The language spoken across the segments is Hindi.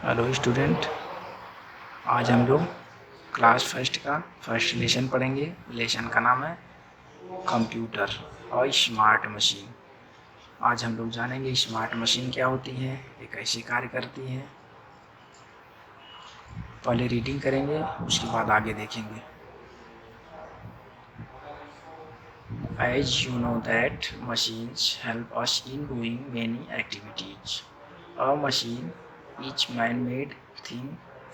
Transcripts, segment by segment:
Hello student. आज हम लोग क्लास फर्स्ट का फर्स्ट लेसन पढ़ेंगे। लेसन का नाम है कंप्यूटर और स्मार्ट मशीन। आज हम लोग जानेंगे स्मार्ट मशीन क्या होती है, ये कैसे कार्य करती है। पहले रीडिंग करेंगे, उसके बाद आगे देखेंगे। As you know that machines help us in doing many activities. A machine is man-made thing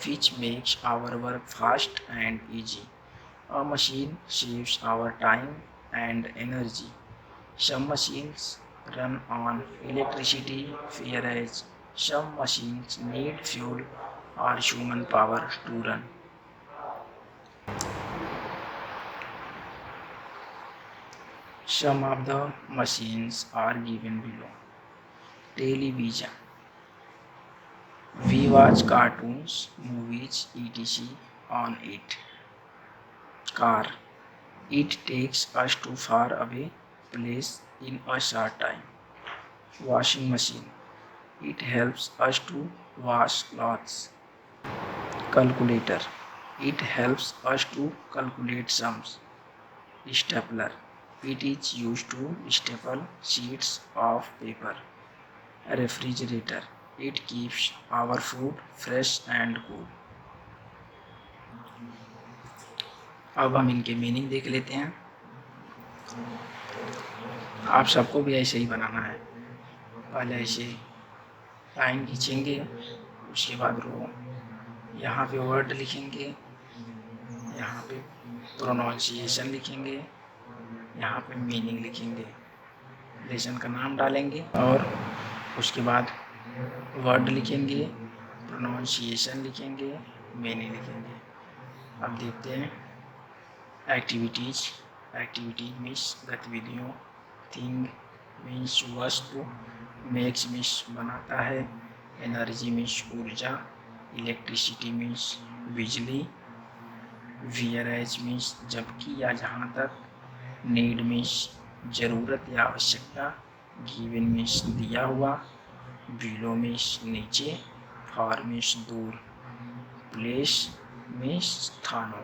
which makes our work fast and easy. A machine saves our time and energy. Some machines run on electricity, whereas some machines need fuel or human power to run. Some of the machines are given below. Television. We watch cartoons, movies, etc. on it. Car. It takes us to far away place in a short time. Washing machine. It helps us to wash clothes. Calculator. It helps us to calculate sums. Stapler. It is used to staple sheets of paper. Refrigerator. It keeps our food fresh and cool. अब हम इनके मीनिंग देख लेते हैं। आप सबको भी ऐसे ही बनाना है। पहले ऐसे लाइन खींचेंगे, उसके बाद रो, यहाँ पे वर्ड लिखेंगे, यहाँ पे प्रोनाउंसिएशन लिखेंगे, यहाँ पे मीनिंग लिखेंगे, लेसन का नाम डालेंगे और उसके बाद वर्ड लिखेंगे, प्रोनाउंसिएशन लिखेंगे, मीनिंग लिखेंगे। अब देखते हैं एक्टिविटीज। एक्टिविटीज मीन्स गतिविधियों, थिंग मीन्स वस्तु, मेक्स मीन्स बनाता है, एनर्जी मीन्स ऊर्जा, इलेक्ट्रिसिटी मीन्स बिजली, वियरेज मीन्स जबकि या जहाँ तक, नीड मीन्स ज़रूरत या आवश्यकता, गिवन मीन्स दिया हुआ, बिलो मीन्स नीचे, फार मीन्स दूर, प्लेस मीन्स स्थानों।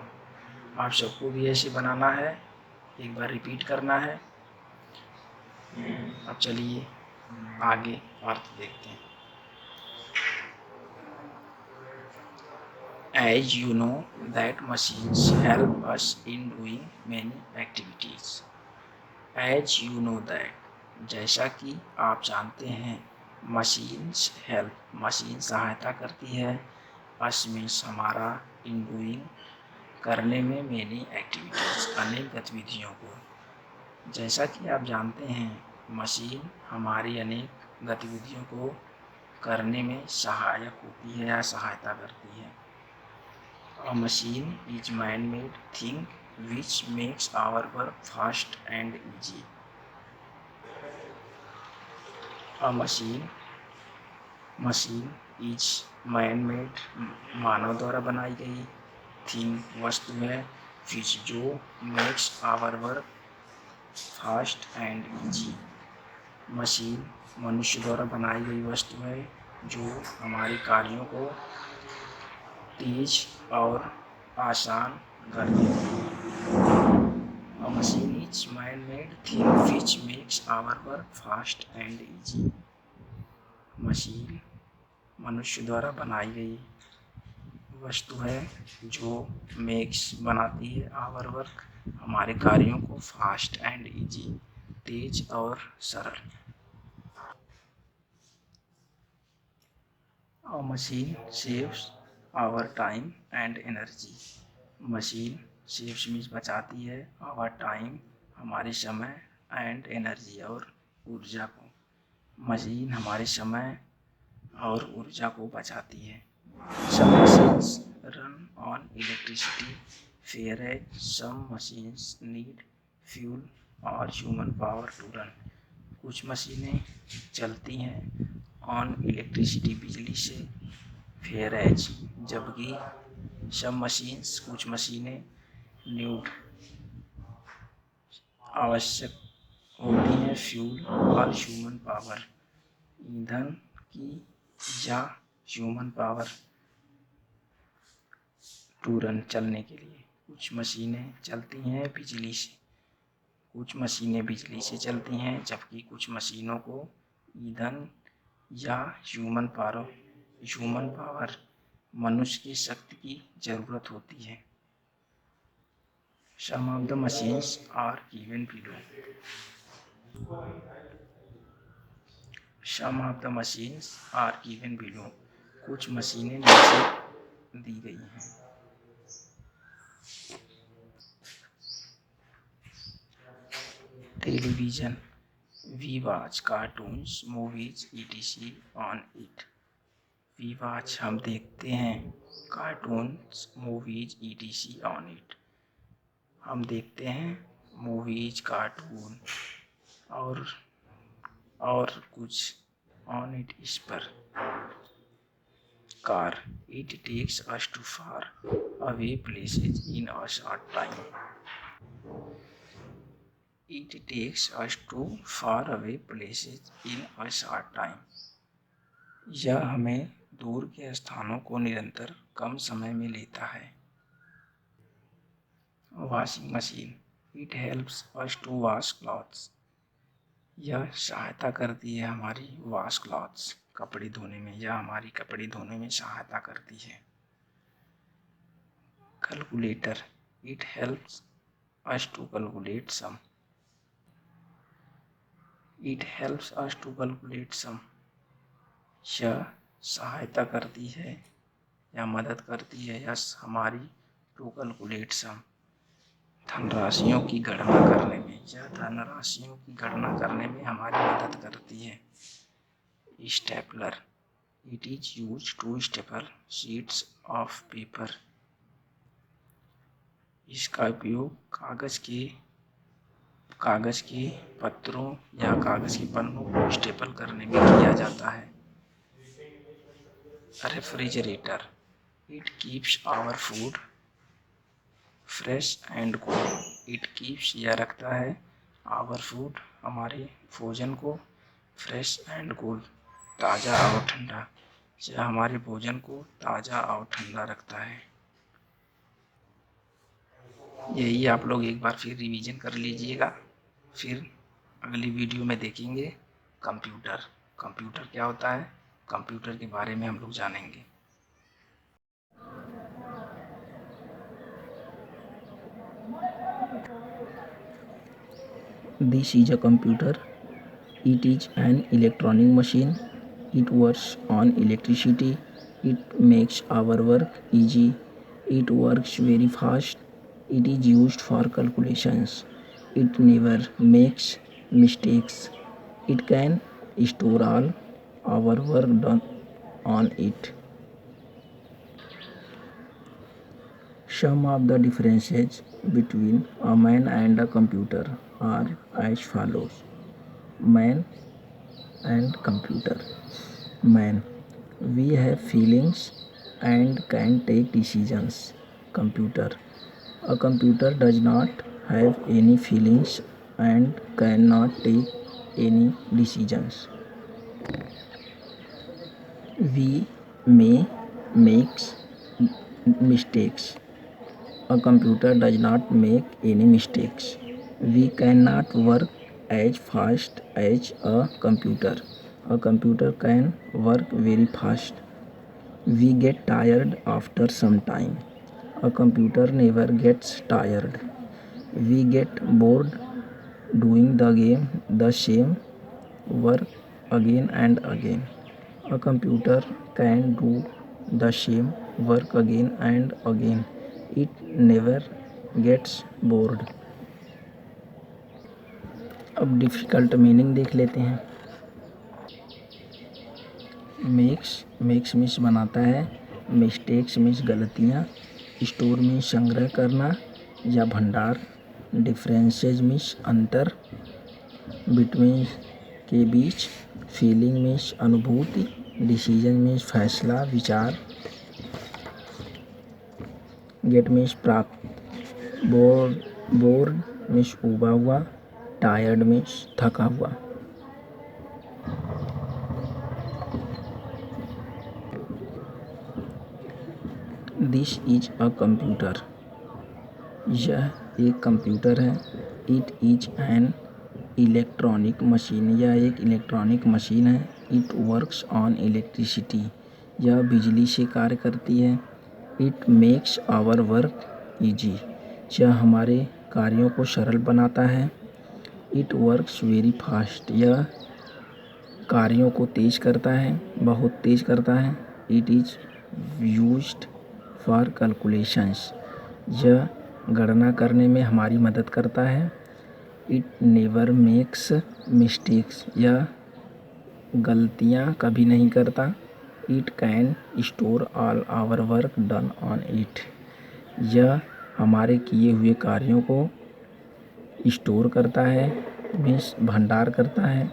आप सबको भी ऐसे बनाना है, एक बार रिपीट करना है। अब चलिए आगे अर्थ देखते हैं। As you know that machines help us in doing many activities. As you know that, जैसा कि आप जानते हैं, machines help, मशीन सहायता करती है, us means हमारा, in doing करने में, many activities अनेक गतिविधियों को। जैसा कि आप जानते हैं, मशीन हमारी अनेक गतिविधियों को करने में सहायक होती है या सहायता करती है। A machine is man-made thing which makes our work fast and easy. A machine is man-made, मानव द्वारा बनाई गई, thing वस्तु है, which जो makes our work fast and easy. Machine मनुष्य द्वारा बनाई गई वस्तु है जो हमारे कार्यों को तेज और आसान कर देती है। A machine is man-made thing which makes our work fast and easy. Machine मनुष्य द्वारा बनाई गई वस्तु है जो मेक्स बनाती है आवर वर्क हमारे कार्यों को फास्ट एंड इजी तेज और सरल। A machine saves our time and energy. Machine saves means बचाती है, आवर टाइम हमारे समय, एंड एनर्जी और ऊर्जा को। मशीन हमारे समय और ऊर्जा को बचाती है। Some machines run on electricity, whereas some machines need fuel or human power to run. कुछ मशीनें चलती हैं ऑन इलेक्ट्रिसिटी बिजली से, whereas जबकि some machines कुछ मशीनें न्यूड आवश्यक होती हैं फ्यूल और ह्यूमन पावर ईंधन की या ह्यूमन पावर टू रन, चलने के लिए। कुछ मशीनें चलती हैं बिजली से, कुछ मशीनें बिजली से चलती हैं, जबकि कुछ मशीनों को ईंधन या ह्यूमन पावर मनुष्य की शक्ति की जरूरत होती है। Some of the machines are given below. Some of the machines are given below. कुछ मशीनें नीचे दी गई हैं। Television, we watch cartoons, movies, etc. on it. We watch, हम देखते हैं, cartoons, movies, etc. on it. हम देखते हैं मूवीज, कार्टून और कुछ ऑन इट, इस पर। Car, it takes us to far away places in a short time. It takes us to far away places in a short time. यह हमें दूर के स्थानों को निरंतर कम समय में लेता है। Washing machine, it helps us to wash clothes. यह सहायता करती है हमारी वॉश क्लॉथ्स, कपड़े धोने में। यह हमारी कपड़े धोने में सहायता करती है। Calculator, it helps us to calculate sum. It helps us to calculate sum. यह सहायता करती है या मदद करती है यस हमारी टू कैलकुलेट सम, धनराशियों की गणना करने में। यह धनराशियों की गणना करने में हमारी मदद करती है। Stapler, it is use to staple sheets of paper. इसका उपयोग कागज के पत्रों या कागज के पन्नों को स्टेपल करने में किया जाता है। Refrigerator, it keeps our food fresh and cool. It keeps, यह रखता है, आवर फूड, हमारे भोजन को, फ्रेश एंड कूल, ताज़ा और ठंडा। यह हमारे भोजन को ताज़ा और ठंडा रखता है। यही आप लोग एक बार फिर रिवीजन कर लीजिएगा। फिर अगली वीडियो में देखेंगे कंप्यूटर क्या होता है, कंप्यूटर के बारे में हम लोग जानेंगे। This is a computer. It is an electronic machine. It works on electricity. It makes our work easy. It works very fast. It is used for calculations. It never makes mistakes. It can store all our work done on it. Some of the differences between a man and a computer are as follows. Man and computer. Man, we have feelings and can take decisions. Computer, a computer does not have any feelings and cannot take any decisions. We may make mistakes. A computer does not make any mistakes. We cannot work as fast as a computer. A computer can work very fast. We get tired after some time. A computer never gets tired. We get bored doing the same work again and again. A computer can do the same work again and again. It never gets bored. अब डिफ़िकल्ट मीनिंग देख लेते हैं। मेक्स मीन्स बनाता है, मिस्टेक्स मीन्स गलतियाँ, स्टोर मीन्स संग्रह करना या भंडार, डिफरेंसेस मीन्स अंतर, बिटवीन के बीच, फीलिंग मीन्स अनुभूति, डिसीजन मीन्स फैसला, विचार, गेट मीन्स प्राप्त, बोर्ड मीन्स उबा हुआ, टायर्ड मीन्स थका हुआ। This is a computer. यह एक कंप्यूटर है। It is an electronic machine. यह एक इलेक्ट्रॉनिक मशीन है। It works on electricity. यह बिजली से कार्य करती है। It makes our work easy. यह हमारे कार्यों को सरल बनाता है। It works very fast. यह कार्यों को तेज करता है, बहुत तेज करता है। It is used for calculations. यह गणना करने में हमारी मदद करता है। It never makes mistakes. यह गलतियाँ कभी नहीं करता। It can store all our work done on it. यह हमारे किए हुए कार्यों को स्टोर करता है, मीन्स भंडार करता है।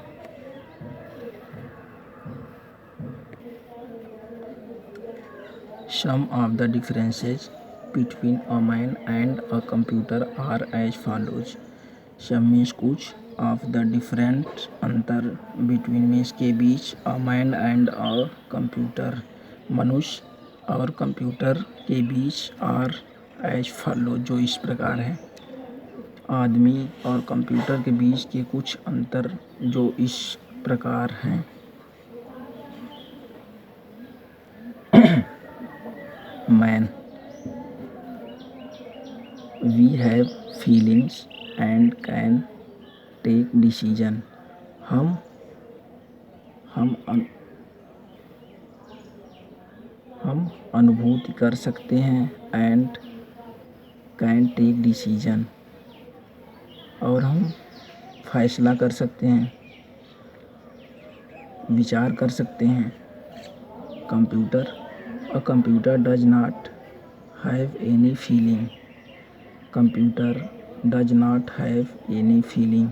Some of the differences between a man and a computer are as follows. Some means कुछ of the different अंतर between means के बीच a man and a computer मनुष्य और कंप्यूटर के बीच are as follow जो इस प्रकार है। आदमी और कंप्यूटर के बीच के कुछ अंतर जो इस प्रकार हैं। Man, we have feelings and can take decision. हम अनुभूति कर सकते हैं and can take decision और हम फैसला कर सकते हैं, विचार कर सकते हैं। Computer A computer does not have any feeling. Computer does not have any feeling.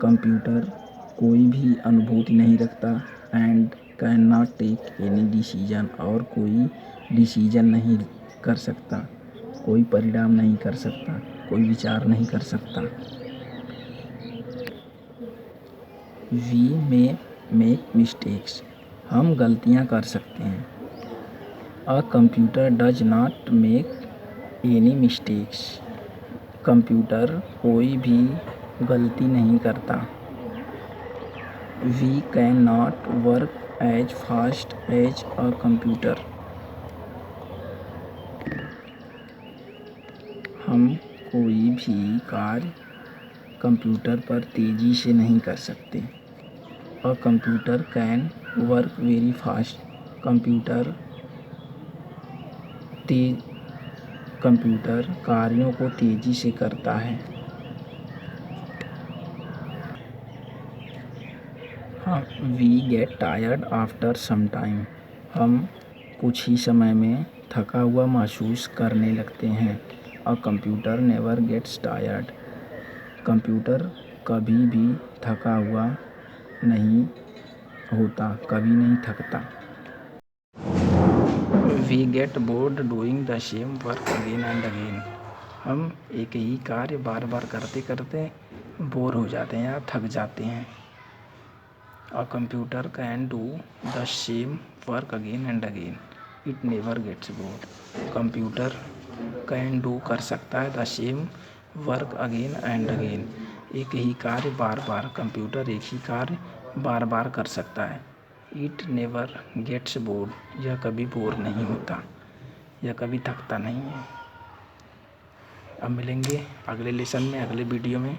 Computer कोई भी अनुभूति नहीं रखता and cannot take any decision और कोई डिसीजन नहीं कर सकता, कोई परिणाम नहीं कर सकता, कोई विचार नहीं कर सकता। We may make mistakes. हम गलतियाँ कर सकते हैं। A computer does not make any mistakes. Computer कोई भी गलती नहीं करता। We cannot work as fast as a computer. हम कोई भी कार्य कंप्यूटर पर तेज़ी से नहीं कर सकते। A computer can work very fast. Computer कार्यों को तेज़ी से करता है। We get tired after some time. हम कुछ ही समय में थका हुआ महसूस करने लगते हैं। A computer never gets tired. Computer कभी भी थका हुआ नहीं होता, कभी नहीं थकता। We get bored doing the same work again and again. हम एक ही कार्य बार बार करते करते बोर हो जाते हैं या थक जाते हैं। A computer can do the same work again and again. It never gets bored. Computer can do कर सकता है the same work again and again. एक ही कार्य बार बार, कंप्यूटर एक ही कार्य बार बार कर सकता है। It never gets bored. यह कभी बोर नहीं होता, यह कभी थकता नहीं है। अब मिलेंगे अगले लेसन में, अगले वीडियो में।